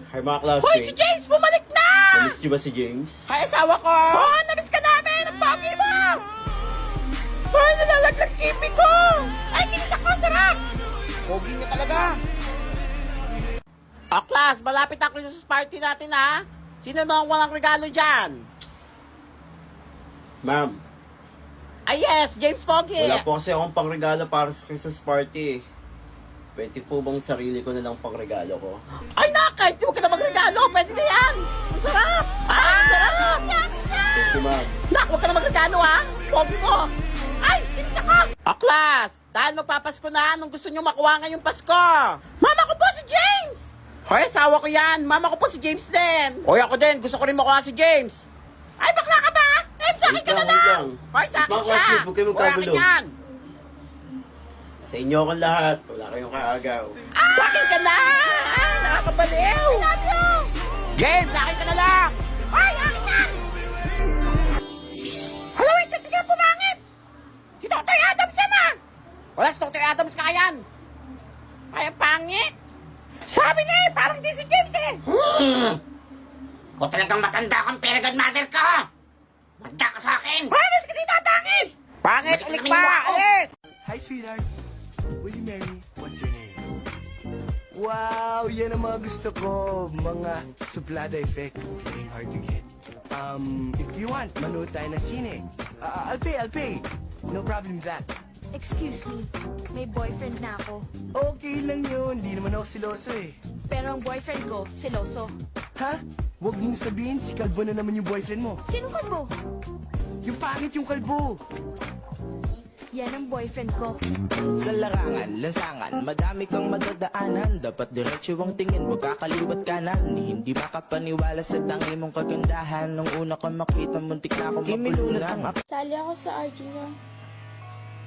Hi mga classmates. Hoy, si James! Bumalik na! Namiss niyo ba si James? Ay, asawa ko! Oh, namiss ka namin! Ang pogi mo! Ay, nalalaglag kipi ko! Ay, kinisak ko! Sarap! Pogi niya talaga! O, class, malapit ang Christmas party natin, ha? Sino mga walang regalo dyan? Ma'am, Ay, yes! James Pogi! wala po kasi akong pangregalo para sa Christmas party. Pwede po bang sarili ko na lang pangregalo ko? Ay, nakay! Di mo ka na magregalo! Pwede na yan! Ang sarap! Ay, ang sarap! Thank you, ma'am. Nak, huwag ka na magregalo, ha? Pogi mo! Ay, kinisa ka! O, class! Dahil magpapasko na, anong gusto nyo makuha ngayong Pasko? Mama ko po si James! Hoy, asawa ko yan! Mama ko po si James din! Hoy, ako din! Gusto ko rin makuha si James! Ay, bakla ka ba? Eh, sa akin ka na Wait lang, lang! Hoy, sa akin Mga siya! classmates, huwag kayo Hoy, akin magkagulo. yan! Sa inyo akong lahat. Wala kayong kaagaw. Sa akin ka na! Ay, nakakabaliw! I love you! James, sa akin ka na lang! Ay, akin yan! Hala, wait, ba't ka pumangit? Si Totoy Adams yan ah! Wala si Totoy Adams ka yan! Ay, ang pangit! Sabi na eh, parang di si James eh! Kung talagang matanda kang pero godmother ka, magda ka sa akin. Ay, mas ka dito, pangit! Pangit, Balik ulit na pa! yung wako. Alis! Hi, sweetheart. Will you marry me? What's your name? Wow, yan ang mga gusto ko. Mga suplada effect. Playing hard to get. If you want, manood tayo ng sine. I'll pay. No problem with that. Excuse me, may boyfriend na ako. Okay lang yun. Hindi naman ako siloso eh. Pero ang boyfriend ko, siloso. Ha? Huwag mong sabihin, si Kalbo na naman yung boyfriend mo. Sino ka mo? Yung pangit yung Kalbo. Yan ang boyfriend ko. Sa larangan, lansangan, madami kang madadaanan. Dapat diretso ang tingin, huwag kakaliwat kanan. Hindi makapaniwala sa tangi mong kagandahan. Nung una ko makita, muntik na akong mapulunan. Sali ako sa RG niyo.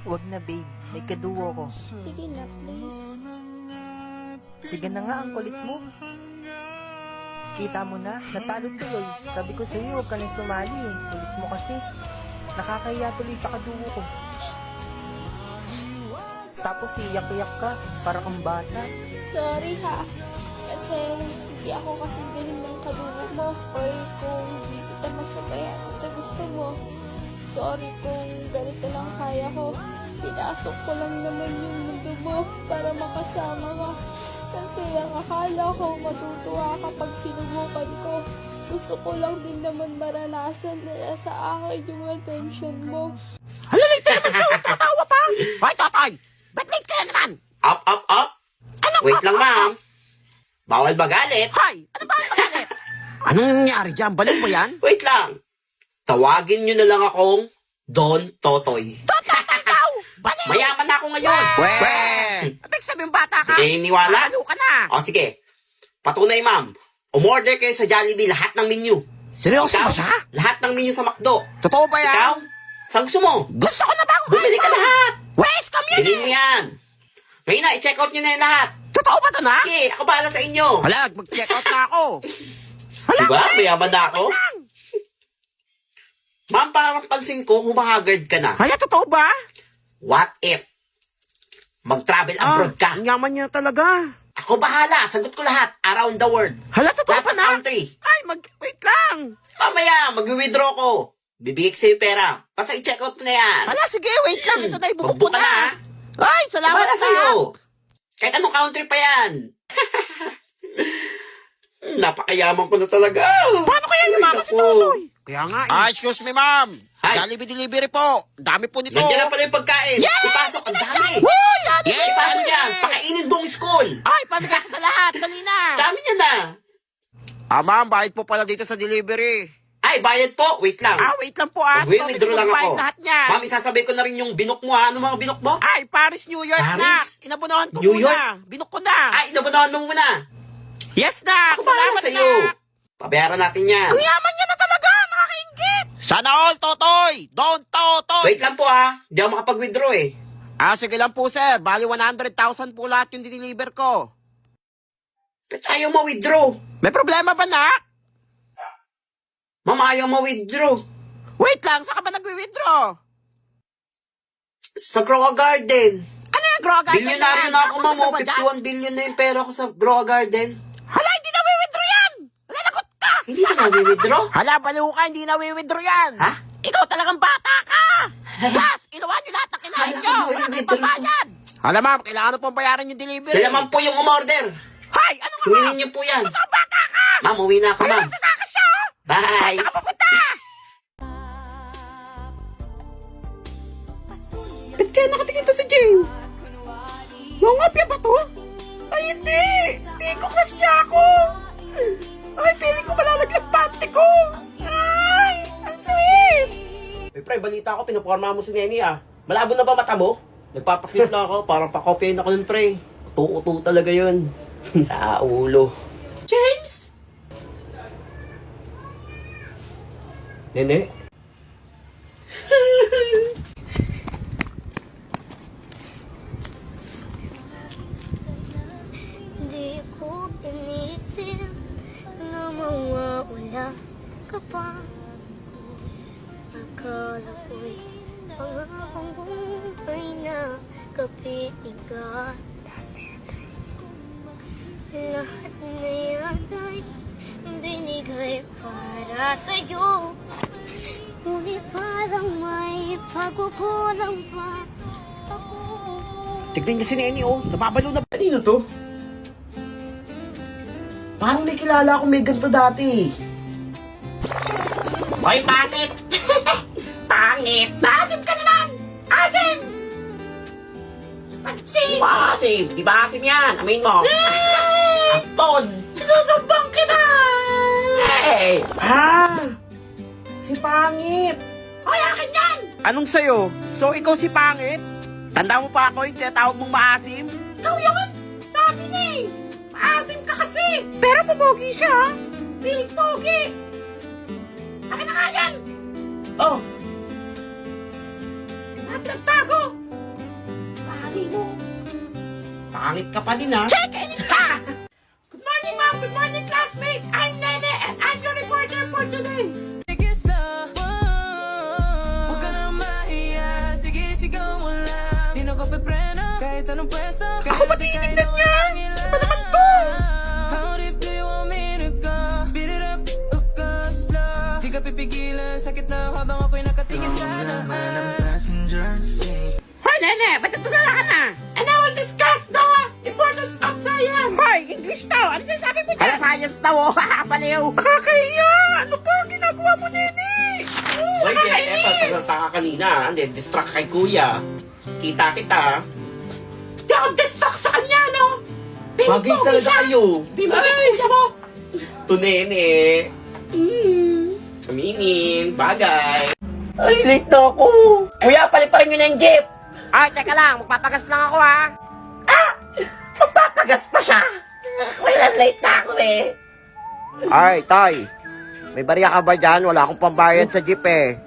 Wag na babe, may kaduo ko. Sige na, please. Sige na nga, ang kulit mo. Kita mo na, natalo tuloy. Sabi ko sa'yo, huwag ka nang sumali. Kulit mo kasi. Nakakahiya tuloy sa kaduo ko. Tapos iyak-iyak ka, para kang bata. Sorry ha. Kasi hindi ako kasi galing ng kadugo mo. Or kung hindi kita masabayan sa gusto mo. Sorry kung ganito lang kaya ko. Pinasok ko lang naman yung mundo mo para makasama ka. Kasi ang akala ko matutuwa kapag sinubukan ko. Gusto ko lang din naman maranasan na sa akin yung attention mo. Hala, late ka naman siya! Tatawa pa! Hoy, Totoy! Ba't late ka na naman? Up. Anong Wait lang, ma'am. Bawal magalit. Hoy! Ano ba ang magalit? Anong nangyari dyan? Baliw ba yan? Wait lang. Tawagin nyo na lang akong Don Totoy. Totoy daw! Baliw! Mayaman na ako ngayon. Abig sabihin bata ka? Hindi niwala? Ano ka na? O sige. Patunay, ma'am. Umorder kayo sa Jollibee lahat ng menu. Seryoso Ikaw, ba siya? lahat ng menu sa McDo. Totoo ba yan? Ikaw, saan gusto mo? Gusto ko na bang Bumili ka lahat. West, come yan Bilhin mo yan. Ngayon na, i-check out nyo na yan lahat. Totoo ba ito na? Sige, ako bahala sa inyo. Hala, mag-check out na ako. Diba? Mayaman na ako. Ma'am, parang pansin ko, humahagard ka na. Hala, totoo ba? What if? Mag-travel abroad ka. Ang yaman niya talaga. Ako bahala. Sagot ko lahat. Around the world. Hala, totoo Lahat pa ng na? country. Ay, wait lang. Mamaya, mag-withdraw ko. Bibigay ko sa'yo pera. Basta i-check out mo na yan. Hala, sige, wait lang. Ito na, ibubuk ko Magbuka na. na. Ay, salamat Bahala na. sa'yo. Kahit anong country pa yan. Napakayaman ko na talaga. Paano kaya Ay, yumaman si naku. Totoy? Kaya nga eh. excuse me, ma'am. Hi. Jollibee delivery po. Dami po nito. Nandiyan na pala yung pagkain. Yes! Ipasok, ang dami. Woo! Dami Yes, ipasok yan. Pakainin buong school. Ay, pamigay ko sa lahat. Dali na. Dami niya na. Ma'am, bayad po pala dito sa delivery. Ay, bayad po. Wait lang. Wait lang po ah. Mag-withdraw lang ako. Lahat niyan. Ma'am, isasabay ko na rin yung binok mo ha. Ano mga binok mo? Ay, Paris, New York Paris? na. Inabunahan ko New muna. Binok ko na. Ay, inabunahan mo muna. Yes na. Ako bahala Salamat sa'yo. na. Pabayaran natin yan. Ang yaman niya na talaga. Nakakaingit. Sana all, Totoy. Don't, Totoy. Wait lang po ha. Hindi ako makapag-withdraw eh. Sige lang po, sir. Bali 100,000 po lahat yung diniliver ko. Ba't ayaw ma-withdraw? May problema ba, nak? Ma'am, ayaw ma-withdraw. Wait lang. Saan ka ba nag-withdraw? Sa Groa Garden. Ano yung Grow Garden Bilyonaryo na ako, ma'am. Ano ba dyan? 51 billion na yung pera ko sa Groa Garden. Hala, hindi na withdraw yan. Hindi ka na-withdraw? Hala, baliw ka, hindi na withdraw yan. Ha? Ikaw talagang bata ka. Gas, inuwan niyo lahat ng kinain niyo. Wala kayong pambayad. Hala, ma'am, kailangan mo pang bayaran yung delivery. Sila man po yung umorder. Hay, ano ka, Kunin ma'am? niyo po yan. Ikaw bata ka. Ma'am, uwi na ako, ma'am. Nagtatakas siya, oh. Bye! Saan ka pupunta? Ba't kaya nakatingin to si James? Nangopya ba to? Ay, hindi! Hindi ko crush niya ako! Ay, feeling ko malalaglag panty ko! Ay, ang sweet! Eh, pre, balita ko, pinaporma mo si Neni, ah. Malabo na ba mata mo? Nagpapakit lang ako, parang pakopyahin ako nun, pre. Uto-uto talaga yun. Naulo. James? Nene? Di ko inisip na mawawala ka pa. Akala ko'y pangakong buhay na kapitigas. Lahat na yata'y binigay para sa'yo. Ngunit parang may pagkukulang pa ako. Tignan niya si Neni, oh. Nababalo na. Kanino to? Parang may kilala akong may ganito dati. Hoy, pangit! Pangit! Maasim ka naman! Asim! Pansin! Di ba asim? Di ba asim yan? Amin mo. Apon! Susumbong kita! Hey! Si Pangit! Hoy, akin yan! Anong sayo? So, ikaw si Pangit? Tanda mo pa ako yung tinatawag mong maasim? Ikaw yun! Sabi ni! Maasim ka kasi! Pero pumogi siya, ha? Piling pogi! Akin na nga yan! Oh, Nagbago! Pari mo! pangit ka pa din, ah. Check and star! Good morning, ma'am! Good morning, classmate! I'm Nene and I'm your reporter for today! Ako ba tinitignan niya? Iba naman to! Hoy, Nene! Ba't natulala ka na? And I will discuss the importance of science! Hoy, English to! Ano sinasabi mo dyan? Hala, science daw, oh! Baliw! Nakakahiya! Ano ba ang ginagawa mo, Nene? Uy, eto, sagrata ka kanina, ah. Hindi, distract kay kuya. Kita, ah. Di ako distract sa kanya, no? Bagay talaga kayo. Di mo kasi mo! To Nene. Aminin, bagay. Ay, late na ako. Kuya, paliparin nyo na yung jeep! Ay, teka lang, magpapagas lang ako, ha? Magpapagas pa siya! Kuya, late na ako eh! Ay, Tay. May bariya ka ba dyan? Wala akong pambayad sa jeep, eh.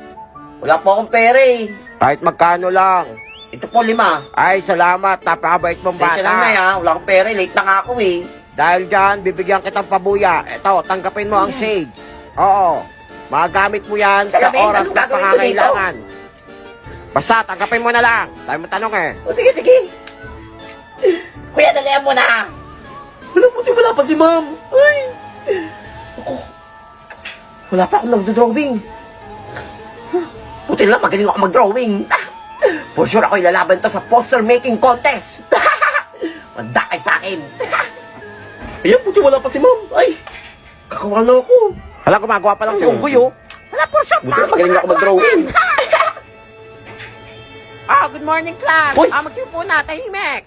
Wala po akong pera, eh. Kahit magkano lang. Ito po, 5. Ay, salamat. Napakabait mong Tensya lang na, bata. ha. Wala akong pera, eh. Late na nga ako, eh. Dahil dyan, bibigyan kitang pabuya. Eto, tanggapin mo ang shades. Oo. Magagamit mo yan sa Sabi, oras anong na gagawin ko pangangailangan. Basta, tanggapin mo na lang. Tayo mo tanong, eh. O sige, sige! Kuya, dalihan mo na! Wala, buti wala pa si ma'am. Ay. Ako. Wala pa akong nagdo-drawing. Buti lang, magaling ako mag-drawing! For sure ako ilalaban to sa poster making contest! Manda kay sa akin! Ayan, buti wala pa si ma'am. Ay. Kakawa na ako. Hala, gumagawa pa lang si Unggoy, oh. Wala, for sure! Buti lang, magaling ako mag-drawing. Good morning, class. Uy! Magsipo na, tahimik.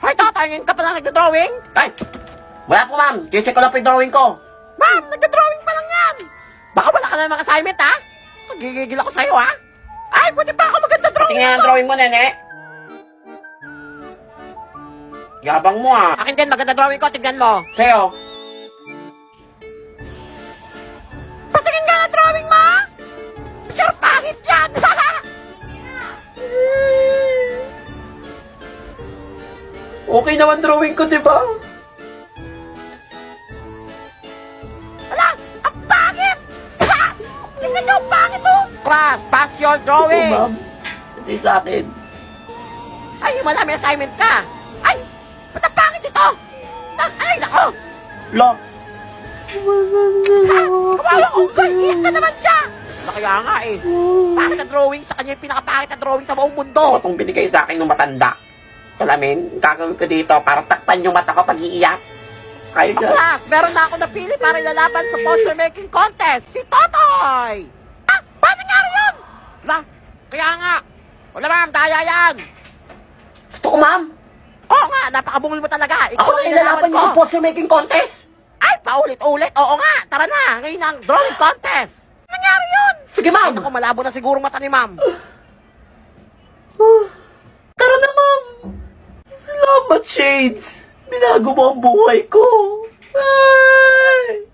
Hoy, tatangin ka pala nagdo-drawing? Ay! Wala po, ma'am! Check ko lang po yung drawing ko! Ma'am, nagdo-drawing pa lang yan. Baka wala ka na namang assignment, ha? Nagigigil ako sa'yo, ha? Ay, buti pa ako maganda drawing. Tingnan ang drawing mo, nene! Yabang mo, ah. Akin din, maganda drawing ko. Tignan mo. Sa'yo! Patingin ka na drawing mo. Sure, pangit yan. Okay naman drawing ko, di ba? Wala, ang pangit. Tignan niyo, ang pangit, oh. Class, pass your Oo, drawing. ma'am. Hindi sa akin. Ay, wala, may assignment ka. Ay, ba't ang pangit ito? Ay, nako. Lock. Kawawa ko! Iyak ka naman siya! Kaya nga eh. Pangit na drawing sa kanya yung pinakapangit na drawing sa buong mundo. Ito itong binigay sa akin ng matanda. Salamin, gagawin ko dito para takpan yung mata ko pag iiyak. Kayo dyan. Class, meron na ako napili para ilalaban sa poster making contest. Si Totoy! Ah, paano nangyari yun? Wala, kaya nga. Wala ma'am, daya yan. Totoo, ma'am. Oo nga, napakabungol mo talaga. Ako na ilalaban niyo sa poster making contest. Ay, paulit-ulit. Oo nga, tara na. Ngayon ang drawing contest. Nangyari yun? Sige, ma'am. Ay, naku, malabo na siguro mata ni ma'am. Tara na, ma'am. Salamat, Shades. Binago mo ang buhay ko. Ay!